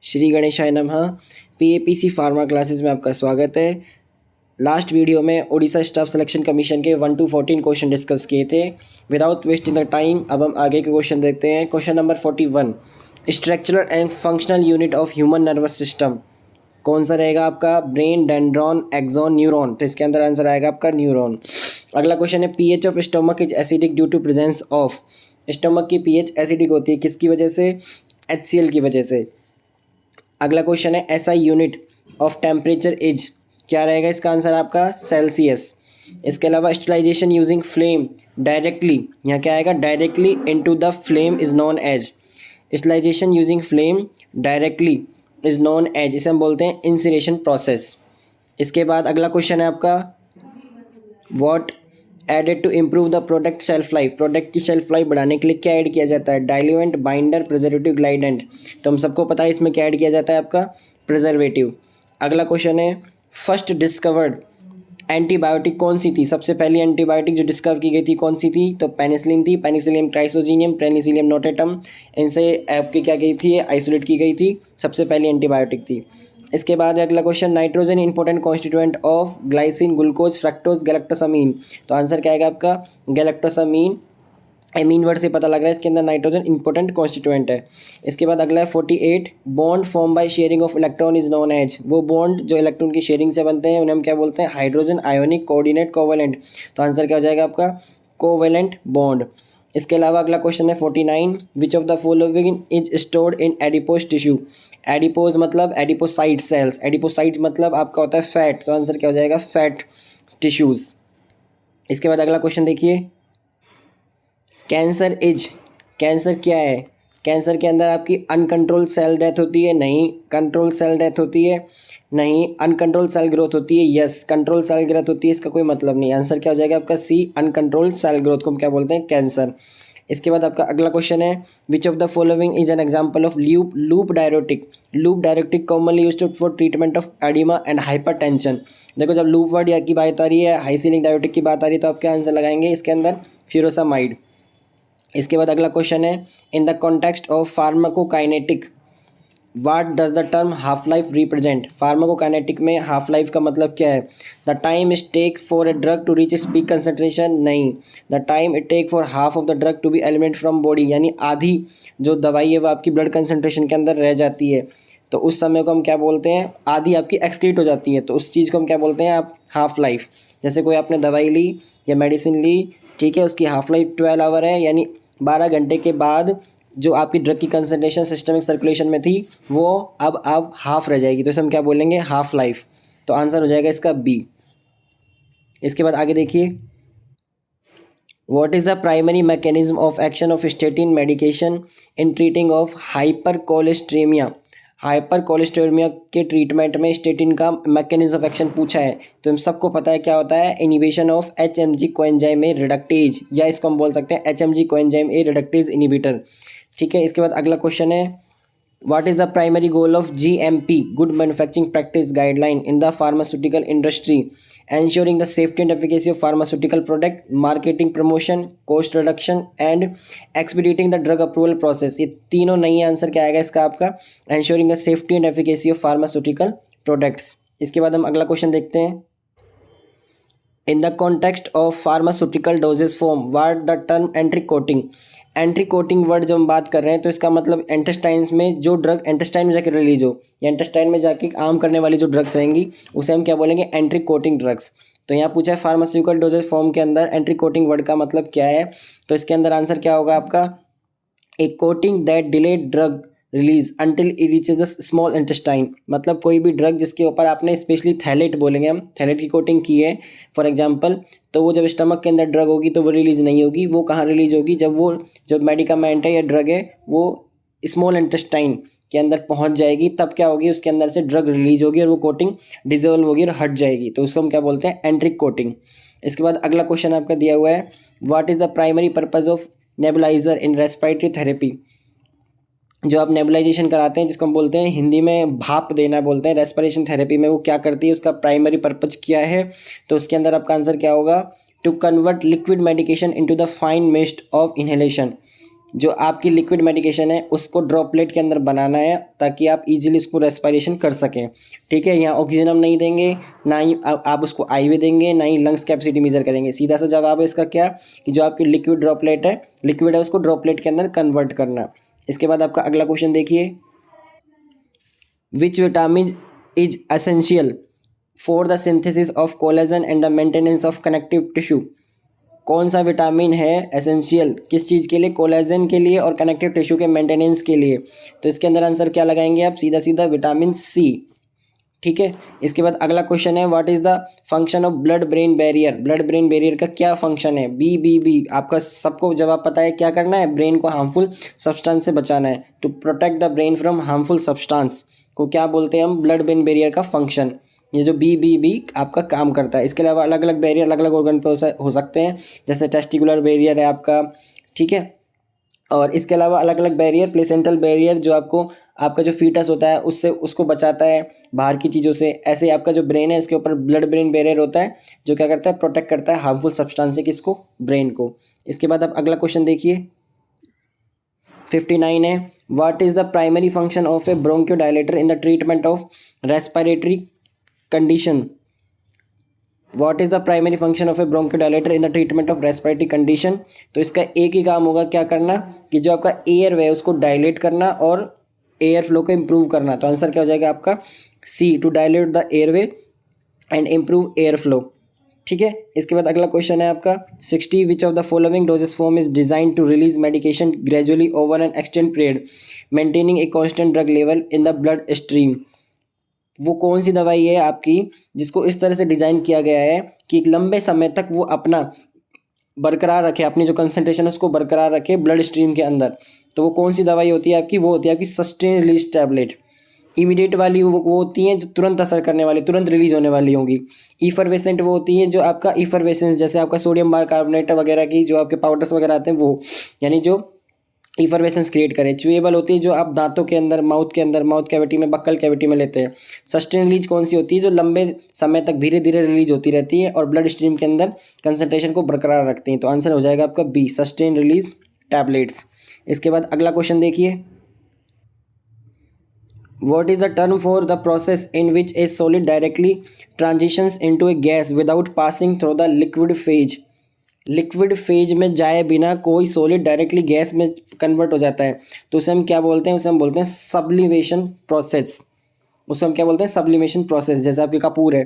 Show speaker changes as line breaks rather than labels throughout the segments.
श्री गणेशाय नमः। पीएपीसी pharma classes में आपका स्वागत है। लास्ट वीडियो में उड़ीसा स्टाफ सिलेक्शन कमीशन के 1 to 14 क्वेश्चन डिस्कस किए थे। विदाउट वेस्टिंग द टाइम अब हम आगे के क्वेश्चन देखते हैं। Question number 41, structural and functional unit of human nervous system कौन सा रहेगा आपका? Brain, dendron, axon, neuron. तो इसके अंदर आंसर आएगा आपका न्यूरॉन। अगला क्वेश्चन है, pH of stomach is acidic due to presence of. Stomach की पीएच एसिडिक होती है किसकी वजह से? HCl की वजह से। अगला क्वेश्चन है, SI unit of temperature is, क्या रहेगा इसका आंसर आपका? सेल्सियस। इसके अलावा स्टलाइजेशन यूजिंग फ्लेम डायरेक्टली, यहाँ क्या आएगा? Directly into the flame is known as. Sterilization using flame directly is known as, इसे हम बोलते हैं इंसिनेशन प्रोसेस। इसके बाद अगला क्वेश्चन है आपका, what added to improve the product shelf life. Product की शेल्फ लाइफ बढ़ाने के लिए क्या ऐड किया जाता है? Diluent, binder, preservative, glidant. तो हम सबको पता है इसमें क्या ऐड किया जाता है आपका? प्रिजर्वेटिव। अगला क्वेश्चन है, फर्स्ट डिस्कवर्ड एंटीबायोटिक कौन सी थी? सबसे पहली एंटीबायोटिक जो डिस्कवर की गई थी कौन सी थी? तो पेनिसिलिन थी। पेनिसिलियम ट्राइसोजीनियम, पेनिसिलियम नोटेटम, इनसे आपकी क्या गई थी? आइसोलेट की गई थी, सबसे पहली एंटीबायोटिक थी। इसके बाद अगला question, nitrogen important constituent of glycine, glucose, fructose, galactosamine. तो आंसर क्या आएगा आपका? गैलेक्टोसामीन। एमीन वर्ड से पता लग रहा है इसके अंदर नाइट्रोजन इंपॉर्टेंट कॉन्स्टिट्यूएंट है। इसके बाद अगला है 48, bond form by sharing of electron is known as. वो बॉन्ड जो इलेक्ट्रॉन की शेयरिंग से बनते हैं उन्हें हम क्या बोलते हैं? Hydrogen ionic, coordinate, covalent. तो आंसर क्या हो जाएगा आपका? Covalent bond. इसके अलावा अगला क्वेश्चन है 49, which of the following is stored in adipose tissue. Adipose मतलब एडिपोसाइट सेल्स, एडिपोसाइट मतलब आपका होता है फैट। तो आंसर क्या हो जाएगा? Fat tissues. इसके बाद अगला क्वेश्चन देखिए, कैंसर इज, कैंसर क्या है? कैंसर के अंदर आपकी अनकंट्रोल सेल डेथ होती है? नहीं। कंट्रोल सेल डेथ होती है? नहीं। अनकंट्रोल सेल ग्रोथ होती है? यस। कंट्रोल सेल ग्रोथ होती है, इसका कोई मतलब नहीं। आंसर क्या हो जाएगा आपका? सी, अनकंट्रोल सेल ग्रोथ को हम क्या बोलते हैं? कैंसर। इसके बाद आपका अगला क्वेश्चन है, which of the following is an example of loop diuretic. Loop diuretic commonly used for treatment of oedema and hypertension. देखो जब लूप वर्ड या की बात आ रही है, हाइसिलिक डायरेटिक की बात आ रही है, तो आप क्या आंसर लगाएंगे इसके अंदर? फ्यूरोसामाइड। इसके बाद अगला क्वेश्चन है, in the context of pharmacokinetic what does the term half life represent. Pharmacokinetic में हाफ लाइफ का मतलब क्या है? The time it take for a drug to reach its peak concentration? नहीं। The time it take for half of the drug to be eliminate from body, यानी आधी जो दवाई है वो आपकी ब्लड कंसंट्रेशन के अंदर रह जाती है, तो उस समय को हम क्या बोलते हैं? आधी आपकी एक्सक्रीट हो जाती है, तो उस चीज़ को हम क्या बोलते हैं? आप हाफ लाइफ। जैसे कोई आपने दवाई ली या मेडिसिन ली, ठीक है, उसकी हाफ लाइफ 12 आवर है, यानी 12 घंटे के बाद जो आपकी ड्रग की कंसंट्रेशन सिस्टमिक सर्कुलेशन में थी वो अब हाफ रह जाएगी, तो इसे हम क्या बोलेंगे? Half life. तो आंसर हो जाएगा इसका बी। इसके बाद आगे देखिए, what is the primary mechanism of action of statin medication in treating of hyper cholesteremia. Hyper cholesteremia के ट्रीटमेंट में स्टेटिन का मैकेनिज्म ऑफ एक्शन पूछा है, तो हम सबको पता है क्या होता है? Inhibition of HMG coenzyme A reductase, या इसको हम बोल सकते हैं HMG coenzyme A reductase inhibitor. ठीक है। इसके बाद अगला क्वेश्चन है, what is the primary goal of GMP, good manufacturing practice guideline, in the pharmaceutical industry? ensuring the safety and efficacy of pharmaceutical product, marketing, promotion, cost reduction and expediting the drug approval process। ये तीनों नहीं, answer क्या आएगा इसका आपका? ensuring the safety and efficacy of pharmaceutical products। इसके बाद हम अगला क्वेश्चन देखते हैं, इन the context of pharmaceutical doses form what the term entry coating. Entry coating word जब हम बात कर रहे हैं तो इसका मतलब इंटेस्टाइन्स में जो ड्रग इंटेस्टाइन में जाकर रिलीज हो या इंटेस्टाइन में जाके आम करने वाली जो ड्रग्स रहेंगी उसे हम क्या बोलेंगे? Entry coating drugs. तो यहाँ पूछा है फार्मास्यूटिकल डोजेज फॉर्म के अंदर एंट्री कोटिंग वर्ड का मतलब क्या है, तो इसके अंदर आंसर क्या होगा आपका? A coating that delayed drug release until it reaches the small intestine. मतलब कोई भी ड्रग जिसके ऊपर आपने स्पेशली थैलेट बोलेंगे हम, थैलेट की कोटिंग की है फॉर एग्जांपल, तो वो जब स्टमक के अंदर ड्रग होगी तो वो रिलीज़ नहीं होगी। वो कहाँ रिलीज होगी? जब वो जो मेडिकामेंट है या ड्रग है वो स्मॉल इंटेस्टाइन के अंदर पहुंच जाएगी, तब क्या होगी? उसके अंदर से ड्रग रिलीज होगी और वो कोटिंग डिजोल्व होगी और हट जाएगी, तो उसको हम क्या बोलते हैं? एंट्रिक कोटिंग। इसके बाद अगला क्वेश्चन आपका दिया हुआ है, what is the primary purpose of nebuliser in respiratory therapy. जो आप नेबुलाइजेशन कराते हैं जिसको हम बोलते हैं हिंदी में भाप देना बोलते हैं, रेस्पिरेशन थेरेपी में वो क्या करती है? उसका प्राइमरी पर्पज क्या है? तो उसके अंदर आपका आंसर क्या होगा? To convert liquid medication into the fine mist of inhalation. जो आपकी लिक्विड मेडिकेशन है उसको ड्रॉपलेट के अंदर बनाना है ताकि आप इजीली उसको रेस्पिरेशन कर सकें। ठीक है, यहाँ ऑक्सीजन हम नहीं देंगे, ना ही आप उसको आईवी देंगे, ना ही लंग्स कैपेसिटी मेजर करेंगे। सीधा सा जवाब है इसका क्या, कि जो आपकी लिक्विड ड्रॉपलेट है, लिक्विड है, उसको ड्रॉपलेट के अंदर कन्वर्ट करना। इसके बाद आपका अगला क्वेश्चन देखिए, which vitamin is essential for the synthesis of collagen and the maintenance of connective tissue. कौन सा विटामिन है एसेंशियल किस चीज़ के लिए, कोलेजन के लिए और कनेक्टिव टिश्यू के मेंटेनेंस के लिए। तो इसके अंदर आंसर क्या लगाएंगे आप, सीधा सीधा विटामिन सी। ठीक है, इसके बाद अगला क्वेश्चन है, what is the function of blood brain barrier. Blood brain barrier का क्या फंक्शन है, बी आपका सबको जवाब पता है, क्या करना है, ब्रेन को हार्मफुल सब्सटेंस से बचाना है। To protect the brain from harmful substance को क्या बोलते हैं हम, ब्लड ब्रेन बैरियर का फंक्शन। ये जो बी आपका काम करता है। इसके अलावा अलग अलग बैरियर अलग अलग ऑर्गन पे हो सकते हैं, जैसे टेस्टिकुलर बैरियर है आपका। ठीक है, और इसके अलावा अलग अलग बैरियर, प्लेसेंटल बैरियर जो आपका जो फीटस होता है उससे उसको बचाता है बाहर की चीज़ों से। ऐसे ही आपका जो ब्रेन है इसके ऊपर ब्लड ब्रेन बैरियर होता है जो क्या करता है, प्रोटेक्ट करता है हार्मफुल सब्सटेंस से किसको, ब्रेन को। इसके बाद आप अगला क्वेश्चन देखिए, 59 है, what is the primary function of a bronchodilator in the treatment of respiratory condition. What is the primary function of a bronchodilator in the treatment of respiratory condition. तो इसका एक ही काम होगा, क्या करना, कि जो आपका एयर वे उसको डायलेट करना और एयर फ्लो को इम्प्रूव करना। तो आंसर क्या हो जाएगा आपका, C, to dilate the air way and improve air flow. ठीक है, इसके बाद अगला क्वेश्चन है आपका 60, which of the following doses form is design to release medication gradually over an extend period maintaining a constant drug level in the blood stream. वो कौन सी दवाई है आपकी जिसको इस तरह से डिजाइन किया गया है कि एक लंबे समय तक वो अपना बरकरार रखे, अपनी जो कंसंट्रेशन है उसको बरकरार रखे ब्लड स्ट्रीम के अंदर। तो वो कौन सी दवाई होती है आपकी, वो होती है आपकी सस्टेन रिलीज टैबलेट। इमीडिएट वाली वो होती हैं जो तुरंत असर करने वाली, तुरंत रिलीज होने वाली होंगी। ईफरवेसेंट वो होती हैं जो आपका ईफरवेसेंस, जैसे आपका सोडियम बाइकार्बोनेट वगैरह की जो आपके पाउडर्स वगैरह आते हैं वो, यानी जो ईफरवेसेंस क्रिएट करे। च्यूएबल होती है जो आप दांतों के अंदर, माउथ कैविटी में, बक्कल कैविटी में लेते हैं। सस्टेन रिलीज कौन सी होती है, जो लंबे समय तक धीरे धीरे रिलीज होती रहती है और ब्लड स्ट्रीम के अंदर कंसंट्रेशन को बरकरार रखती हैं। तो आंसर हो जाएगा आपका बी, सस्टेन रिलीज टैबलेट्स। इसके बाद अगला क्वेश्चन देखिए, what is the term for the process in which a solid directly transitions into a gas without passing through the liquid phase। Liquid phase में जाए बिना कोई सॉलिड डायरेक्टली गैस में convert हो जाता है तो उसे हम क्या बोलते हैं, उसे हम बोलते हैं सब्लिमेशन प्रोसेस। उसे हम क्या बोलते हैं, सब्लिमेशन प्रोसेस। जैसे आपके कपूर है,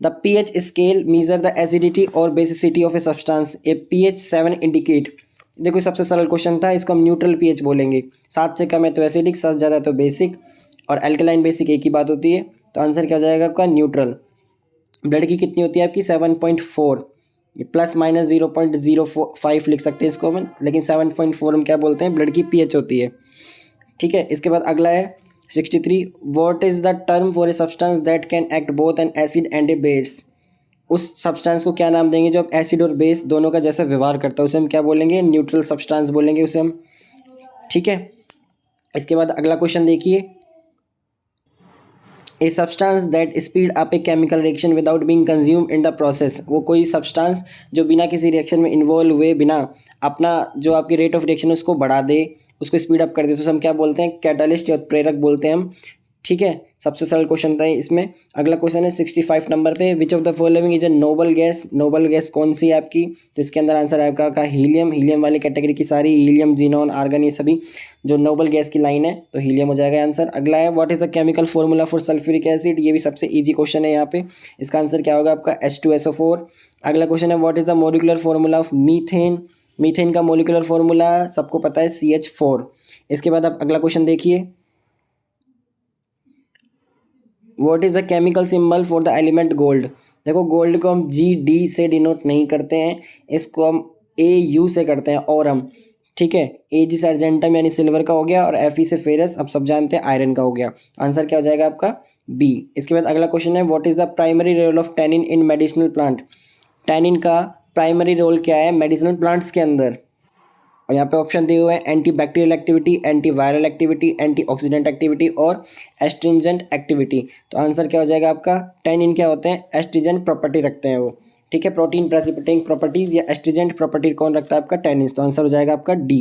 the pH scale measure the acidity और basicity of a substance, a pH 7 indicate. देखो सबसे सरल क्वेश्चन था, इसको हम न्यूट्रल पीएच बोलेंगे। 7 से कम है तो एसिडिक, 7 ज़्यादा है तो बेसिक, और एल्कलाइन बेसिक एक ही बात होती है। तो आंसर क्या हो जाएगा आपका, न्यूट्रल। ब्लड की कितनी होती है आपकी, 7.4, प्लस माइनस 0.05 लिख सकते हैं इसको हम, लेकिन 7.4 हम क्या बोलते हैं, ब्लड की पीएच होती है। ठीक है, इसके बाद अगला है 63, what is the term for a substance that can act both N acid and A base. उस सब्सटेंस को क्या नाम देंगे जो अब एसिड और बेस दोनों का जैसा व्यवहार करता है, उसे हम क्या बोलेंगे, न्यूट्रल सब्सटेंस बोलेंगे उसे हम। ठीक है, इसके बाद अगला क्वेश्चन देखिए, a substance that speed up a chemical reaction without being consume in the process. वो कोई सब्सटेंस जो बिना किसी रिएक्शन में इन्वॉल्व हुए बिना अपना जो आपकी रेट ऑफ रिएक्शन उसको बढ़ा दे, उसको स्पीड अप कर दे, तो उसे हम क्या बोलते हैं, कैटलिस्ट या प्रेरक बोलते हैं हम। ठीक है, सबसे सरल क्वेश्चन था इसमें। अगला क्वेश्चन है 65 नंबर पे, विच of the following is a noble gas. Noble gas कौन सी है आपकी, तो इसके अंदर आंसर है आपका हीलियम। हीलियम वाली कैटेगरी की सारी, हीलियम, जीनॉन, आर्गन, ये सभी जो नोबल गैस की लाइन है, तो हीलियम हो जाएगा आंसर। अगला है, what is the chemical formula for sulphuric acid. ये भी सबसे ईजी क्वेश्चन है यहाँ पे, इसका आंसर क्या होगा आपका, H2SO4। अगला क्वेश्चन है, what is the molecular formula of methane. Methane का मोलिकुलर फॉर्मूला सबको पता है, CH4। इसके बाद आप अगला क्वेश्चन देखिए, what is the chemical symbol for the element gold. देखो गोल्ड को हम GD से डिनोट नहीं करते हैं, इसको हम AU से करते हैं, ऑरम। ठीक है, AG से अर्जेंटम यानी सिल्वर का हो गया, और FE से फेरस, अब सब जानते हैं, आयरन का हो गया। आंसर क्या हो जाएगा आपका, B। इसके बाद अगला क्वेश्चन है, what is the primary role of tannin in medicinal plant. Tannin का प्राइमरी रोल क्या है मेडिसिनल प्लांट्स के अंदर, और यहाँ पे ऑप्शन दिए हुए हैं, anti bacterial activity, anti viral activity, anti oxidant activity और एस्ट्रिंजेंट एक्टिविटी। तो आंसर क्या हो जाएगा आपका, टैनिन क्या होते हैं, एस्ट्रिजेंट प्रॉपर्टी रखते हैं वो। ठीक है, प्रोटीन प्रेसिपिटेटिंग प्रॉपर्टीज या एस्ट्रिजेंट प्रॉपर्टी कौन रखता है आपका, टैनिन। तो आंसर हो जाएगा आपका D।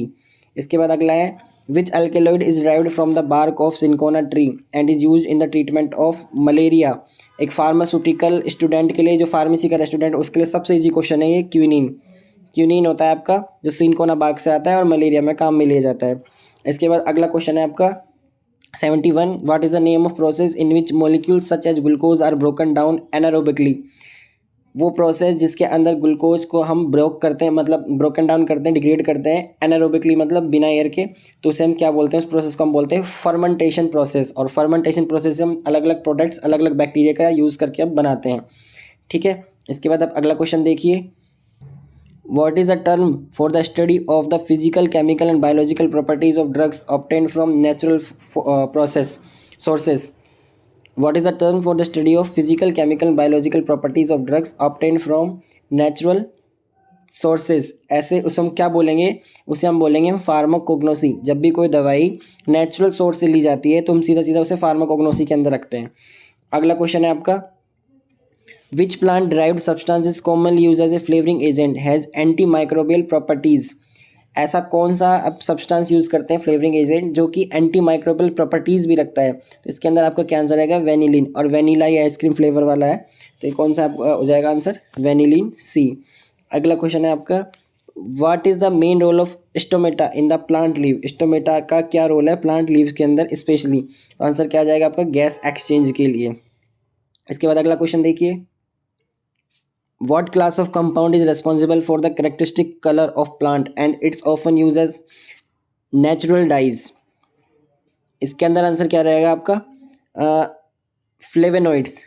इसके बाद अगला है which alkaloid is derived from the bark of cinchona tree and is use in the treatment of malaria. एक फार्मास्यूटिकल स्टूडेंट के लिए, जो फार्मेसी का स्टूडेंट, उसके लिए सबसे इजी क्वेश्चन है ये। क्यूनिन, क्यूनिन होता है आपका जो सिंकोना बाग से आता है और मलेरिया में काम में लिया जाता है। इसके बाद अगला क्वेश्चन है आपका 71, what is the name of process in which molecules such as glucose are broken down anaerobically. वो प्रोसेस जिसके अंदर ग्लूकोज को हम ब्रोक करते हैं, मतलब ब्रोकन डाउन करते हैं, डिग्रेड करते हैं एनारोबिकली, मतलब बिना एयर के, तो उसे हम क्या बोलते हैं, उस प्रोसेस को हम बोलते हैं फर्मेंटेशन प्रोसेस। और फर्मेंटेशन प्रोसेस से हम अलग अलग प्रोडक्ट्स अलग अलग बैक्टीरिया का यूज़ करके अब बनाते हैं। ठीक है, इसके बाद अब अगला क्वेश्चन देखिए, what is the term for the study of the physical, chemical and biological properties of drugs obtained from natural process sources. What is the term for the study of physical, chemical, and biological properties of drugs obtained from natural sources? ऐसे उसे हम क्या बोलेंगे, उसे हम बोलेंगे pharmacognosy. जब भी कोई दवाई नेचुरल सोर्स से ली जाती है तो हम सीधा सीधा उसे फार्माकोग्नोसी के अंदर रखते हैं। अगला क्वेश्चन है आपका, which plant derived substance is commonly use as a flavouring agent has anti microbial properties. ऐसा कौन सा अब सब्सटेंस यूज़ करते हैं फ्लेवरिंग एजेंट जो कि एंटी माइक्रोबियल प्रॉपर्टीज़ भी रखता है। तो इसके अंदर आपका क्या आंसर आएगा, वेनिलिन। और वेनिला ये आइसक्रीम फ्लेवर वाला है, तो ये कौन सा आपका हो जाएगा आंसर, वेनिलिन सी। अगला क्वेश्चन है आपका, what is the main role of stomata in the plant leave. Stomata का क्या रोल है प्लांट लीव्स के अंदर स्पेशली, तो आंसर क्या आ जाएगा आपका, गैस एक्सचेंज के लिए। इसके बाद अगला क्वेश्चन देखिए, what class of compound is responsible for the characteristic color of plant and it's often used as natural dyes। इसके अंदर आंसर क्या रहेगा आपका, flavonoids.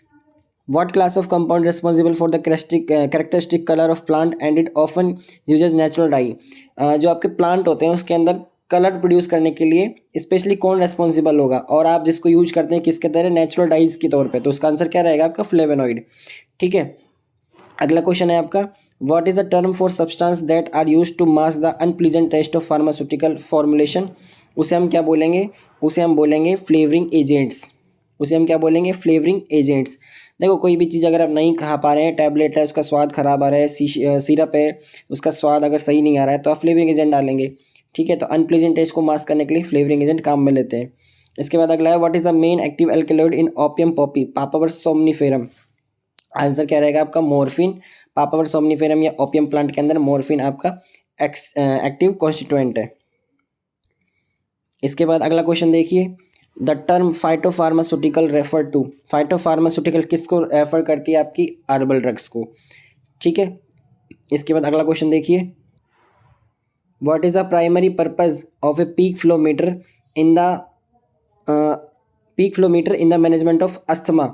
what class of compound responsible for the characteristic color of plant and it often uses natural dye। जो आपके plant होते हैं उसके अंदर कलर प्रोड्यूस करने के लिए स्पेशली कौन रेस्पॉन्सिबल होगा, और आप जिसको यूज करते हैं किसके तरह, नेचुरल डाइज के तौर पे, तो उसका आंसर क्या रहेगा आपका, फ्लेवेनॉइड। ठीक है, अगला क्वेश्चन है आपका, what is the term for substance that are used to mask the unpleasant taste of pharmaceutical formulation. उसे हम क्या बोलेंगे, उसे हम बोलेंगे फ्लेवरिंग एजेंट्स। उसे हम क्या बोलेंगे, फ्लेवरिंग एजेंट्स। देखो कोई भी चीज़ अगर आप नहीं खा पा रहे हैं, टैबलेट है उसका स्वाद खराब आ रहा है, सिरप है उसका स्वाद अगर सही नहीं आ रहा है, तो आप फ्लेवरिंग एजेंट डालेंगे। ठीक है, तो अनप्लीजेंट टेस्ट को मास्क करने के लिए फ्लेवरिंग एजेंट काम में लेते हैं। इसके बाद अगला है, what is the men active alkaloid in opium Poppy papaver somniferum. Answer क्या रहेगा आपका, मॉर्फिन। पापावर सोमनीफेरम या ओपियम प्लांट के अंदर मॉर्फिन आपका एक्टिव कॉन्स्टिट्यूएंट है। इसके बाद अगला क्वेश्चन देखिए, द टर्म फाइटोफार्मास्यूटिकल रेफर टू। फाइटोफार्मास्यूटिकल किसको रेफर करती है, आपकी हर्बल ड्रग्स को। ठीक है, इसके बाद अगला क्वेश्चन देखिए, what is the primary purpose of a peak flow meter in the management of asthma.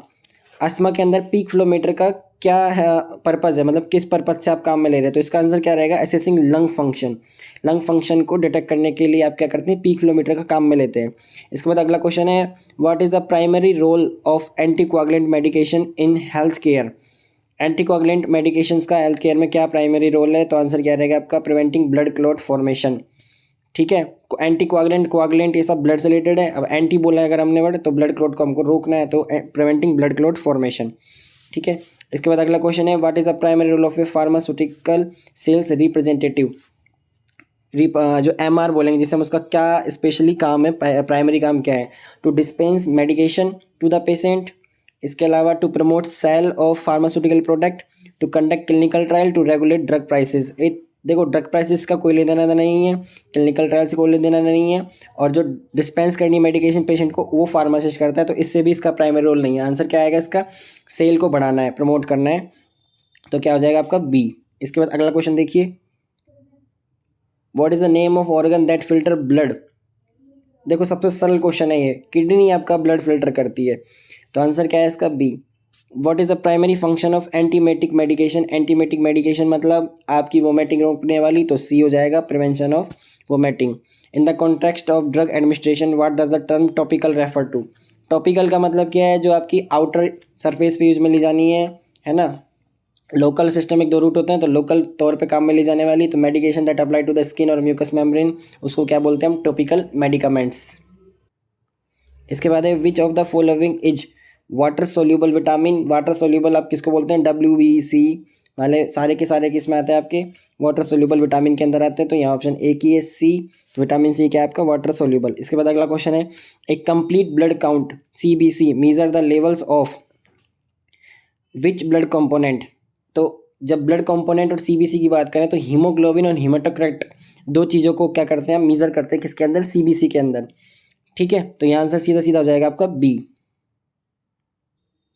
Asthma के अंदर पीक फ्लो मीटर का क्या है पर्पज़ है, मतलब किस पर्पज़ से आप काम में ले रहे हैं, तो इसका आंसर क्या रहेगा, assessing lung function. Lung function को डिटेक्ट करने के लिए आप क्या करते हैं, पीक फ्लो मीटर का काम में लेते हैं। इसके बाद अगला क्वेश्चन है, what is the primary role of anticoagulant medication in health care. Anticoagulant medications का हेल्थ केयर में क्या प्राइमरी रोल है, तो आंसर क्या रहेगा आपका, प्रिवेंटिंग ब्लड क्लॉट फॉर्मेशन। ठीक है, एंटीकोआगुलेंट कोआगुलेंट ये सब ब्लड से रिलेटेड है। अब एंटी बोला है अगर हमने वर्ड, तो ब्लड क्लॉट को हमको रोकना है, तो प्रिवेंटिंग ब्लड क्लॉट फॉर्मेशन। ठीक है, इसके बाद अगला क्वेश्चन है, what is the primary role of a pharmaceutical sales representative. जो एमआर बोलेंगे जिससे हम उसका क्या स्पेशली काम है, प्राइमरी काम क्या है, to dispense medication to the patient. इसके अलावा to promote sale of pharmaceutical product, to conduct clinical trial, to regulate drug prices. देखो ड्रग प्राइसेस का कोई लेना देना नहीं है, क्लिनिकल ट्रायल से कोई लेना देना नहीं है, और जो डिस्पेंस करनी है मेडिकेशन पेशेंट को वो फार्मासिस्ट करता है, तो इससे भी इसका प्राइमरी रोल नहीं है। आंसर क्या आएगा इसका, सेल को बढ़ाना है, प्रमोट करना है, तो क्या हो जाएगा आपका बी। इसके बाद अगला क्वेश्चन देखिए, what is the name of organ that filter blood. देखो सबसे सरल क्वेश्चन है ये, किडनी आपका ब्लड फिल्टर करती है, तो आंसर क्या है इसका B. What is the primary function of antiemetic medication. Antiemetic medication मतलब आपकी वोमिटिंग रोकने वाली, तो सी हो जाएगा, prevention of vomiting. In the context of drug administration what does the term topical refer to. Topical का मतलब क्या है, जो आपकी आउटर सरफेस पे यूज में ली जानी है ना। लोकल सिस्टमिक दो रूट होते हैं, तो लोकल तौर पे काम में ली जाने वाली, तो medication that apply to the skin और म्यूकस मेम्ब्रेन, उसको क्या बोलते हैं हम, टॉपिकल मेडिकामेंट्स। इसके बाद है, which of the following is water soluble vitamin. Water soluble आप किसको बोलते हैं, WBC, वाले सारे के सारे किस में आते हैं आपके वाटर सोल्यूबल विटामिन के अंदर आते हैं। तो यहाँ ऑप्शन ए की है सी, तो विटामिन सी क्या है आपका वाटर सोल्यूबल। इसके बाद अगला क्वेश्चन है एक complete blood count CBC measure the levels of which blood component. तो जब ब्लड कंपोनेंट और CBC की बात करें तो हीमोग्लोबिन और हीमाटोक्राइट दो चीज़ों को क्या करते हैं मेजर करते हैं किसके अंदर CBC के अंदर। ठीक है, तो यहाँ आंसर सीधा सीधा हो जाएगा आपका बी।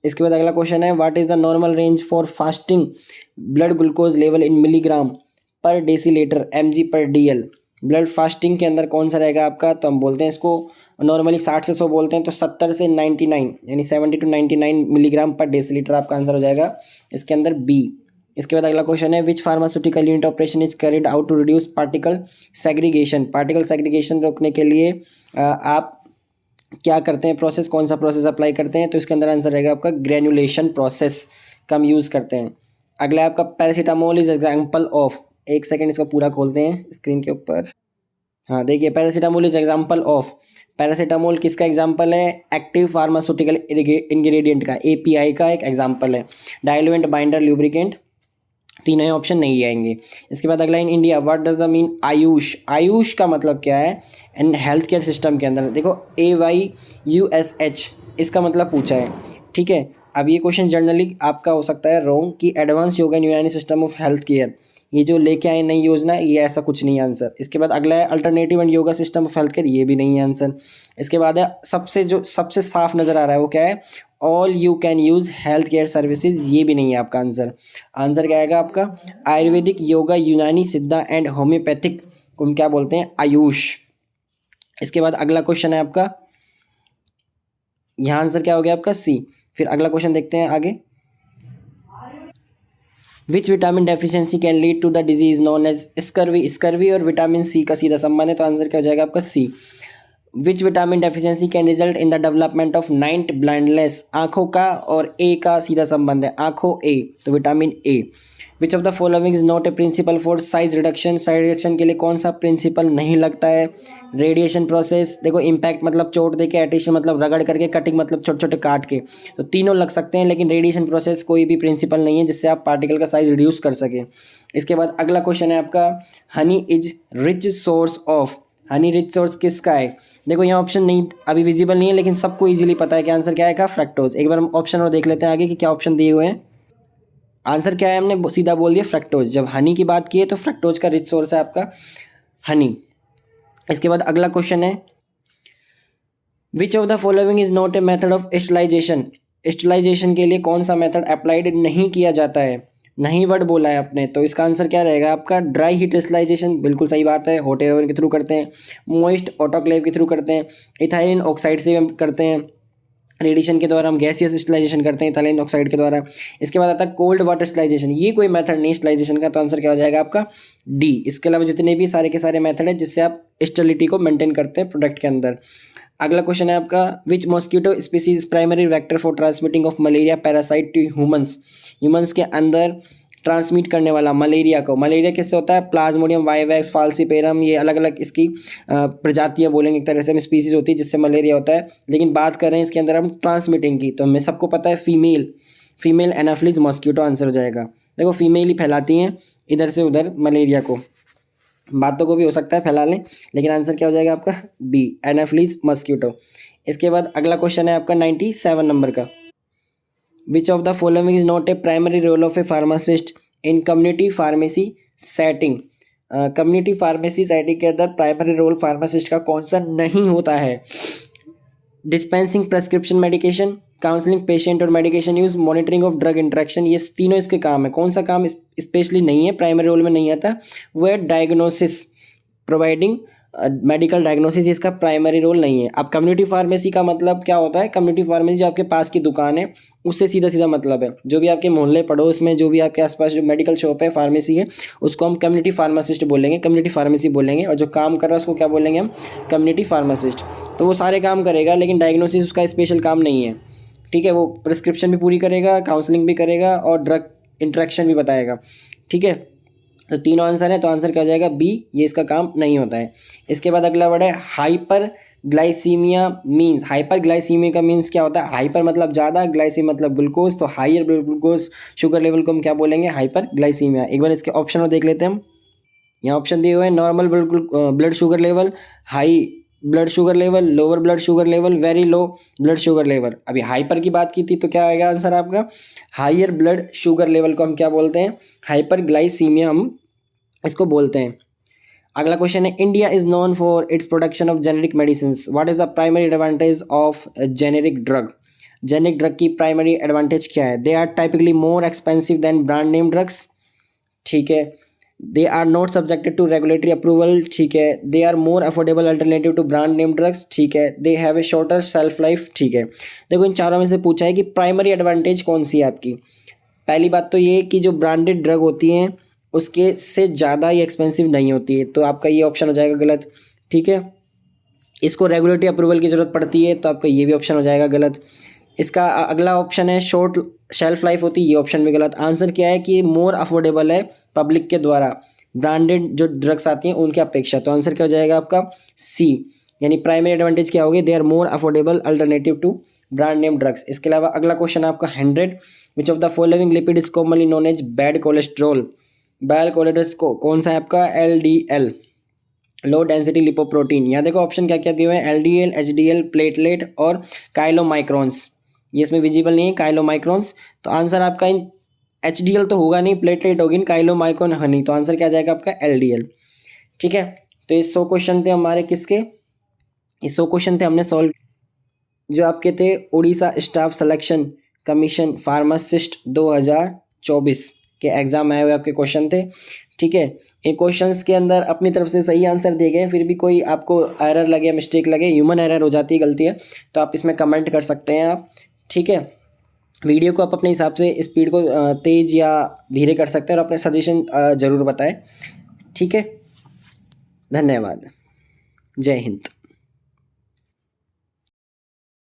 इसके बाद अगला क्वेश्चन है what is the normal range for fasting blood glucose level in milligram पर डेसीलीटर mg/dl। ब्लड फास्टिंग के अंदर कौन सा रहेगा आपका, तो हम बोलते हैं इसको नॉर्मली 60 से 100 बोलते हैं, तो 70 से 99 यानी 70 to 99 मिलीग्राम पर डेसीलीटर आपका आंसर हो जाएगा इसके अंदर बी। इसके बाद अगला क्वेश्चन है which pharmaceutical unit operation is carried out to reduce particle segregation. Particle segregation रोकने के लिए आप क्या करते हैं प्रोसेस, कौन सा प्रोसेस अप्लाई करते हैं, तो इसके अंदर आंसर रहेगा आपका ग्रेनुलेशन प्रोसेस का हम यूज़ करते हैं। अगला आपका पैरासीटामोल इज एग्जाम्पल ऑफ, एक सेकेंड इसको पूरा खोलते हैं स्क्रीन के ऊपर। हाँ देखिए paracetamol is example of, paracetamol किसका एग्जाम्पल है, एक्टिव फार्मास्यूटिकल इंग्रेडिएंट का, API का एक एग्जाम्पल है। डाइल्यूएंट, बाइंडर, ल्यूब्रिकेंट, तीनों ही ऑप्शन नहीं आएंगे। इसके बाद अगला in India what does the mean Ayush. Ayush का मतलब क्या है एंड हेल्थ केयर सिस्टम के अंदर देखो AYUSH इसका मतलब पूछा है। ठीक है, अब ये क्वेश्चन जनरली आपका हो सकता है रॉन्ग कि एडवांस योगा एंड यूनानी सिस्टम ऑफ हेल्थ केयर, ये जो लेके आए नई योजना ये ऐसा कुछ नहीं है आंसर। इसके बाद अगला है alternative and yoga system of health care, ये भी नहीं है आंसर। इसके बाद है सबसे साफ नज़र आ रहा है वो क्या है all you can use health care services, ये भी नहीं है आपका आंसर। आंसर क्या आएगा आपका आयुर्वेदिक, योगा, यूनानी, सिद्धा एंड होम्योपैथिक को हम क्या बोलते हैं आयुष। इसके बाद अगला क्वेश्चन है आपका, यहाँ आंसर क्या हो गया आपका सी। फिर अगला क्वेश्चन देखते हैं आगे, which vitamin deficiency can lead to the disease known as scurvy. Scurvy और विटामिन सी का सीधा संबंध है, तो आंसर क्या हो जाएगा आपका C. Which vitamin deficiency can result in the development of night blindness, आंखों का और ए का सीधा संबंध है, आंखों ए, तो vitamin A. Which of the following is not a principle for size reduction, size reduction के लिए कौन सा प्रिंसिपल नहीं लगता है, रेडिएशन प्रोसेस, देखो इम्पैक्ट मतलब चोट दे के, एटिशन मतलब रगड़ करके, कटिंग मतलब छोटे छोटे काट के, तो तीनों लग सकते हैं लेकिन रेडिएशन प्रोसेस कोई भी प्रिंसिपल नहीं है जिससे आप पार्टिकल का साइज रिड्यूस कर सके। इसके बाद अगला क्वेश्चन है आपका honey is rich source of, Honey rich source किसका है, देखो यहाँ ऑप्शन नहीं अभी विजिबल नहीं है लेकिन सबको इजीली पता है कि आंसर क्या है फ्रैक्टोज। एक बार हम ऑप्शन और देख लेते हैं आगे कि क्या ऑप्शन दिए हुए हैं। आंसर क्या है हमने सीधा बोल दिया फ्रैक्टोज, जब हनी की बात की है तो फ्रैक्टोज का रिच सोर्स है आपका हनी। इसके बाद अगला क्वेश्चन है which of the following is not a method of sterilisation. Sterilisation के लिए कौन सा मेथड अप्लाइड नहीं किया जाता है, नहीं वर्ड बोला है आपने, तो इसका आंसर क्या रहेगा आपका ड्राई हीट स्टरलाइजेशन, बिल्कुल सही बात है, हॉट एयर ओवन के थ्रू करते हैं, मॉइस्ट ऑटोक्लेव के थ्रू करते हैं, इथाइलिन ऑक्साइड से हम करते हैं, रेडिएशन के द्वारा हम गैसियस स्टरलाइजेशन करते हैं इथाइलिन ऑक्साइड के द्वारा। इसके बाद आता है कोल्ड वाटर स्टरलाइजेशन, ये कोई मेथड नहीं स्टरलाइजेशन का, तो आंसर क्या हो जाएगा आपका डी। इसके अलावा जितने भी सारे के सारे मेथड है जिससे आप स्टेरिलिटी को मेंटेन करते हैं प्रोडक्ट के अंदर। अगला क्वेश्चन है आपका which mosquito species primary vector for transmitting of malaria parasite to humans. Humans के अंदर ट्रांसमिट करने वाला मलेरिया को, मलेरिया किससे होता है प्लाज्मोडियम वाइवैक्स फाल्सीपेरम, ये अलग अलग इसकी प्रजातियां बोलेंगे एक तरह से स्पीसीज होती है जिससे मलेरिया होता है, लेकिन बात कर रहे हैं इसके अंदर हम ट्रांसमिटिंग की, तो हमें सबको पता है फीमेल एनाफिलिस मॉस्किटो आंसर हो जाएगा। देखो फीमेल ही फैलाती हैं इधर से उधर मलेरिया को, बातों को भी हो सकता है फैला लें, लेकिन आंसर क्या हो जाएगा आपका बी एनाफिलिस मॉस्किटो। इसके बाद अगला क्वेश्चन है आपका 97 नंबर का, which of the following is not a primary role of a pharmacist in community pharmacy setting. Community pharmacy setting के अंदर प्राइमरी रोल फार्मासिस्ट का कौन सा नहीं होता है, dispensing prescription medication, counselling patient और medication use, monitoring of drug interaction, ये तीनों इसके काम है। कौन सा काम स्पेशली नहीं है प्राइमरी रोल में नहीं आता, वो है डायग्नोसिस, प्रोवाइडिंग मेडिकल डायग्नोसिस, इसका प्राइमरी रोल नहीं है। अब कम्युनिटी फार्मेसी का मतलब क्या होता है, कम्युनिटी फार्मेसी जो आपके पास की दुकान है उससे सीधा सीधा मतलब है, जो भी आपके मोहल्ले पड़ोस में जो भी आपके आसपास जो मेडिकल शॉप है फार्मेसी है उसको हम कम्युनिटी फार्मासिस्ट बोलेंगे, कम्युनिटी फार्मेसी बोलेंगे, और जो काम कर रहा है उसको क्या बोलेंगे हम कम्युनिटी फार्मासिस्ट। तो वो सारे काम करेगा लेकिन डायग्नोसिस उसका स्पेशल काम नहीं है, ठीक है। वो प्रिस्क्रिप्शन भी पूरी करेगा, काउंसलिंग भी करेगा और ड्रग इंटरेक्शन भी बताएगा, ठीक है। तो तीनों आंसर है, तो आंसर क्या हो जाएगा बी, ये इसका काम नहीं होता है। इसके बाद अगला वर्ड है hyperglycaemia means, hyperglycaemia का मीन्स क्या होता है? हाइपर मतलब ज़्यादा, ग्लाइसीमिया मतलब ग्लूकोज, तो higher blood glucose sugar level को हम क्या बोलेंगे? Hyperglycaemia. एक बार इसके ऑप्शन देख लेते हैं हम। यहाँ ऑप्शन दिए हुए हैं, normal blood sugar level, high blood sugar level, lower blood sugar level, very low blood sugar level. अभी हाइपर की बात की थी तो क्या आएगा आंसर आपका? हाइयर ब्लड शुगर लेवल को हम क्या बोलते हैं? हाइपर ग्लाइसीमिया हम इसको बोलते हैं। अगला क्वेश्चन है, India is known for its production of generic medicine, what is the primary advantage of generic drug? Generic drug की प्राइमरी एडवांटेज क्या है? They are typically more expensive than brand name drugs, ठीक है। They are not subjected to regulatory approval, ठीक है। They are more affordable alternative to brand name drugs, ठीक है। They have a shorter self life, ठीक है। देखो इन चारों में से पूछा है कि प्राइमरी एडवांटेज कौन सी है आपकी। पहली बात तो ये कि जो ब्रांडेड ड्रग होती हैं उसके से ज़्यादा ही एक्सपेंसिव नहीं होती है, तो आपका ये ऑप्शन हो जाएगा गलत, ठीक है। इसको रेगुलेटरी अप्रूवल की ज़रूरत पड़ती है, तो आपका ये भी ऑप्शन हो जाएगा गलत। इसका अगला ऑप्शन है शॉर्ट शेल्फ लाइफ होती है, ये ऑप्शन भी गलत। आंसर क्या है कि मोर अफोर्डेबल है पब्लिक के द्वारा ब्रांडेड जो ड्रग्स आती हैं उनके अपेक्षा, तो आंसर क्या हो जाएगा आपका? सी, यानी प्राइमरी एडवांटेज क्या होगी? They are more affordable alternative to brand name drugs. इसके अलावा अगला क्वेश्चन आपका 100, which of the following lipid is commonly known as bad cholesterol? Bad cholesterol कौन सा है आपका? LDL, low density lipoprotein. यहाँ देखो ऑप्शन क्या क्या दिए हुए हैं, LDL, HDL, प्लेटलेट और काइलोमाइक्रॉन्स। ये इसमें विजिबल नहीं है काइलोमाइक्रॉन्स, तो आंसर आपका इन HDL तो होगा नहीं, प्लेटलेट होगी, काइलोमाइक्रॉन है नहीं, तो आंसर क्या जाएगा आपका? LDL, ठीक है। तो ये 100 क्वेश्चन थे हमारे किसके? ये 100 क्वेश्चन थे हमने सॉल्व जो आपके थे Orissa staff selection commission pharmacist 2024 के एग्जाम में आए हुए आपके क्वेश्चन थे, ठीक है। इन क्वेश्चंस के अंदर अपनी तरफ से सही आंसर दिए गए, फिर भी कोई आपको एरर लगे, मिस्टेक लगे, ह्यूमन एरर हो जाती है, गलती है, तो आप इसमें कमेंट कर सकते हैं आप, ठीक है। वीडियो को आप अपने हिसाब से स्पीड को तेज़ या धीरे कर सकते हैं और अपने सजेशन ज़रूर बताएं, ठीक है। धन्यवाद, जय हिंद।